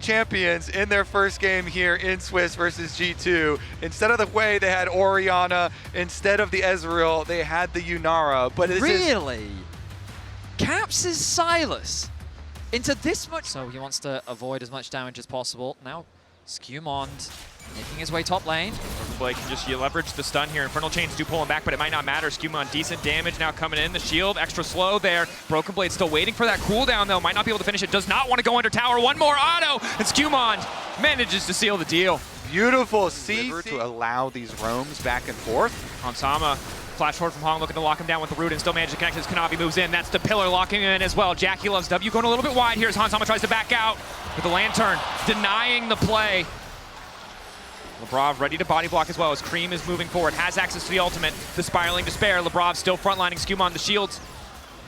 champions in their first game here in Swiss versus G2. Instead of the way they had Orianna, instead of the Ezreal, they had the Yunara. But really? Caps' Silas into this much. So he wants to avoid as much damage as possible. Now, Skewmond making his way top lane. Blake can just leverage the stun here. Infernal Chains do pull him back, but it might not matter. Skewmond, decent damage now coming in. The shield, extra slow there. Broken Blade still waiting for that cooldown, though. Might not be able to finish it. Does not want to go under tower. One more auto, and Skewmond manages to seal the deal. Beautiful CC to allow these roams back and forth. Hansama, flash forward from Hong, looking to lock him down with the root and still manage to connect as Kanavi moves in. That's the pillar locking in as well. Jackie loves W going a little bit wide here as Hansama tries to back out with the lantern, denying the play. Lebrov ready to body block as well as Cream is moving forward, has access to the ultimate, the Spiraling Despair. Lebrov still frontlining Skewmond, the shields.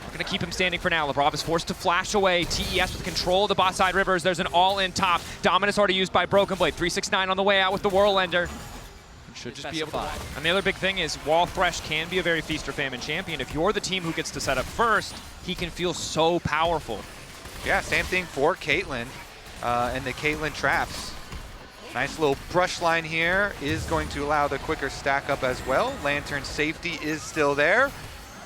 We're gonna keep him standing for now. Lebrov is forced to flash away. TES with control of the bot side rivers. There's an all-in top. Dominus already used by Broken Blade. 369 on the way out with the Whirlender. Should just be able to. And the other big thing is Wall Thresh can be a very feast or famine champion. If you're the team who gets to set up first, he can feel so powerful. Yeah, same thing for Caitlyn and the Caitlyn traps. Nice little brush line here is going to allow the quicker stack up as well. Lantern safety is still there.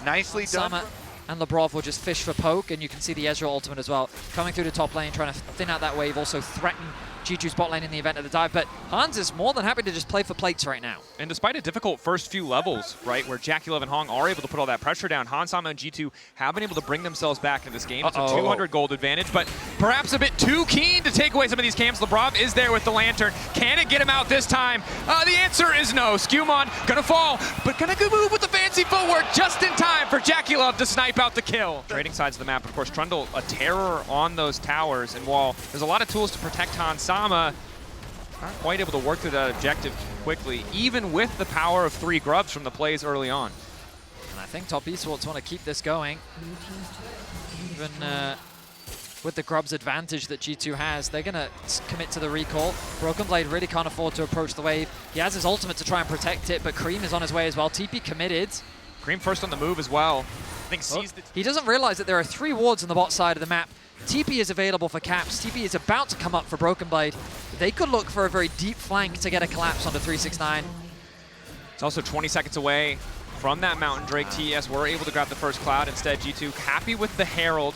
Nicely done. Sama and Lebrov will just fish for poke, and you can see the Ezreal ultimate as well. Coming through the top lane, trying to thin out that wave, also threaten G2's bot lane in the event of the dive, but Hans is more than happy to just play for plates right now. And despite a difficult first few levels, right, where Jackie Love and Hong are able to put all that pressure down, Hansama and G2 have been able to bring themselves back in this game. It's a 200 gold advantage, but perhaps a bit too keen to take away some of these camps. Lebrov is there with the lantern. Can it get him out this time? The answer is no. Skewmond gonna fall, but gonna go move with the fancy footwork just in time for Jackie Love to snipe out the kill. Trading sides of the map, of course, Trundle, a terror on those towers, and while there's a lot of tools to protect Hansama, not quite able to work through that objective quickly, even with the power of 3 grubs from the plays early on. And I think top Esports want to keep this going. Even with the grubs advantage that G2 has, they're going to commit to the recall. Broken Blade really can't afford to approach the wave. He has his ultimate to try and protect it, but Cream is on his way as well. TP committed. Cream first on the move as well. I think he doesn't realize that there are 3 wards on the bot side of the map. TP is available for Caps. TP is about to come up for Broken Blade. They could look for a very deep flank to get a collapse onto 369. It's also 20 seconds away from that Mountain Drake. TES were able to grab the first cloud. Instead, G2 happy with the Herald.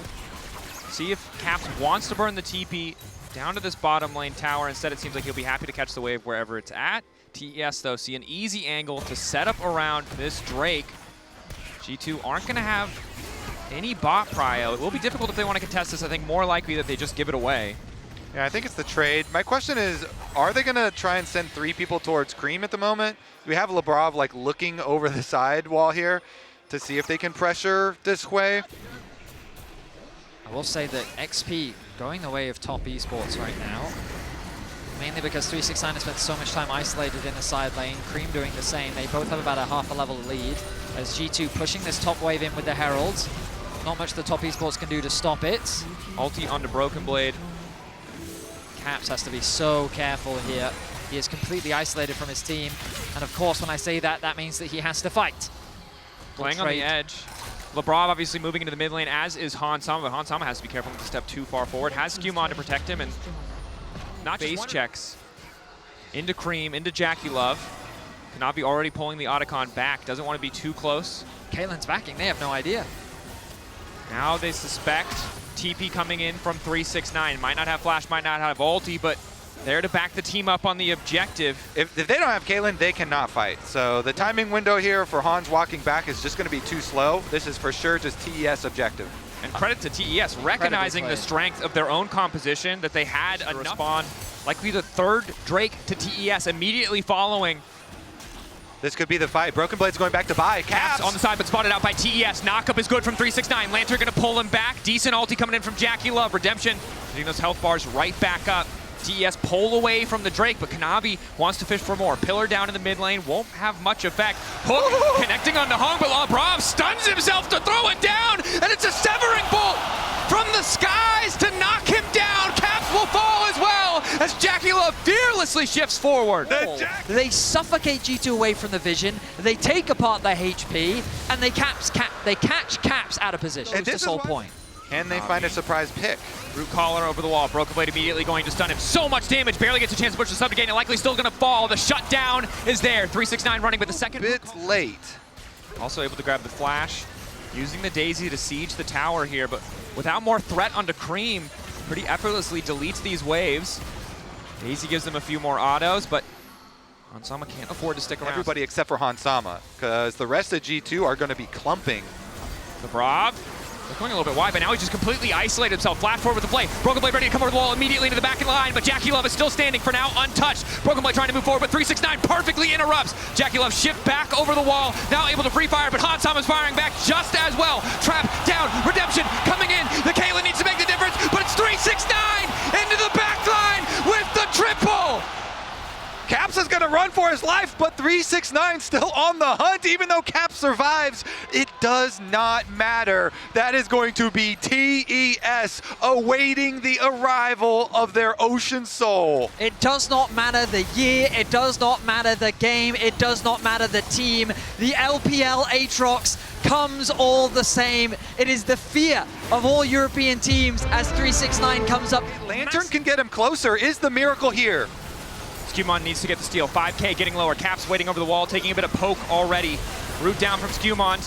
See if Caps wants to burn the TP down to this bottom lane tower. Instead, it seems like he'll be happy to catch the wave wherever it's at. TES, though, see an easy angle to set up around this Drake. G2 aren't going to have any bot prio. It will be difficult if they want to contest this. I think more likely that they just give it away. Yeah, I think it's the trade. My question is, are they going to try and send 3 people towards Cream at the moment? We have Lebrov like looking over the side wall here to see if they can pressure this way. I will say that XP going the way of top Esports right now, mainly because 369 has spent so much time isolated in the side lane. Cream doing the same. They both have about a half a level lead as G2 pushing this top wave in with the Heralds. Not much the top Esports can do to stop it. Ulti onto Broken Blade. Caps has to be so careful here. He is completely isolated from his team. And of course, when I say that, that means that he has to fight. Playing on the edge. Lebrov obviously moving into the mid lane, as is Hansama, but Hansama has to be careful not to step too far forward. Has Skewmond to protect him, and not base checks. Into Cream, into Jackie Love. Kanavi already pulling the Otacon back. Doesn't want to be too close. Caitlyn's backing. They have no idea. Now they suspect TP coming in from 369. Might not have flash, might not have ulti, but there to back the team up on the objective. If they don't have Caitlyn, they cannot fight. So the timing window here for Hans walking back is just going to be too slow. This is for sure just TES objective. And credit to TES, recognizing the strength of their own composition, that they had a respawn, likely the 3rd Drake to TES immediately following. This could be the fight. Broken Blade's going back to buy. Caps on the side, but spotted out by TES. Knockup is good from 369. Lantern gonna pull him back. Decent ulti coming in from Jackie Love. Redemption getting those health bars right back up. TES pull away from the Drake, but Kanavi wants to fish for more. Pillar down in the mid lane, won't have much effect. Hook connecting on the Hong, but Lebrov stuns himself to throw it down, and it's a severing bolt from the skies to knock him down. Caps will fall as well as Jackie Love fearlessly shifts forward. They suffocate G2 away from the vision, they take apart their HP, and they catch Caps out of position. And this whole point. Can they find a surprise pick? Root collar over the wall. Broken Blade immediately going to stun him. So much damage. Barely gets a chance to push the sub to gain it. Likely still going to fall. The shutdown is there. 369 running, but the second Bit late. also able to grab the flash. Using the Daisy to siege the tower here, but without more threat onto Cream, pretty effortlessly deletes these waves. Daisy gives them a few more autos, but Hansama can't afford to stick around. Everybody except for Hansama, because the rest of G2 are going to be clumping. The Brav, they're going a little bit wide, but now he's just completely isolated himself. Flash forward with the play. Broken Blade ready to come over the wall immediately into the back line, but Jackie Love is still standing for now, untouched. Broken Blade trying to move forward, but 369 perfectly interrupts. Jackie Love shift back over the wall, now able to free fire, but Hansama is firing back just as well. Trap down, Redemption coming in. The Caitlyn needs to make the difference, but it's 369 into the back line with the triple. Caps is going to run for his life, but 369 still on the hunt. Even though Cap survives, it does not matter. That is going to be TES awaiting the arrival of their Ocean Soul. It does not matter the year, it does not matter the game, it does not matter the team. The LPL Aatrox comes all the same. It is the fear of all European teams as 369 comes up. Lantern can get him closer. Is the miracle here? Skewmon needs to get the steal. 5K getting lower. Caps waiting over the wall, taking a bit of poke already. Root down from Skewmon.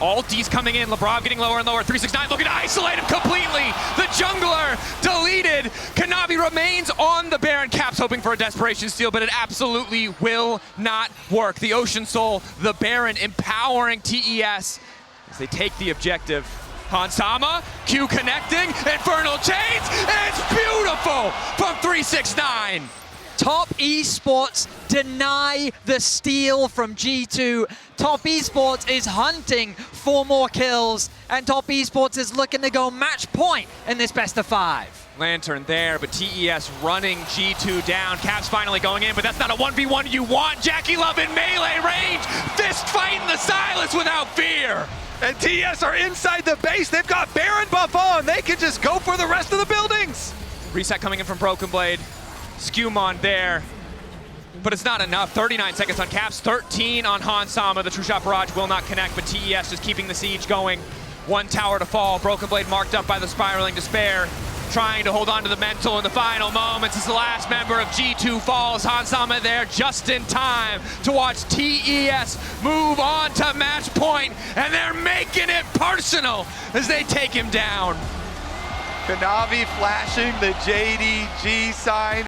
All D's coming in. LeBron getting lower and lower. 369 looking to isolate him completely. The jungler deleted. Kanavi remains on the Baron. Caps hoping for a desperation steal, but it absolutely will not work. The Ocean Soul, the Baron empowering TES as they take the objective. Hansama, Q connecting, Infernal Chains, and it's beautiful from 369. Top Esports deny the steal from G2. Top Esports is hunting for more kills, and Top Esports is looking to go match point in this best of 5. Lantern there, but TES running G2 down. Caps finally going in, but that's not a 1v1 you want. Jackie Love in melee range, fist fighting the Silas without fear. And TES are inside the base. They've got Baron buff on. They can just go for the rest of the buildings. Reset coming in from Broken Blade. Skewmon there, but it's not enough. 39 seconds on Caps, 13 on Hansama. The True Shot Barrage will not connect, but TES just keeping the siege going. One tower to fall. Broken Blade marked up by the Spiraling Despair, trying to hold on to the mental in the final moments as the last member of G2 falls. Hansama there just in time to watch TES move on to match point, and they're making it personal as they take him down. Kanavi flashing the JDG sign.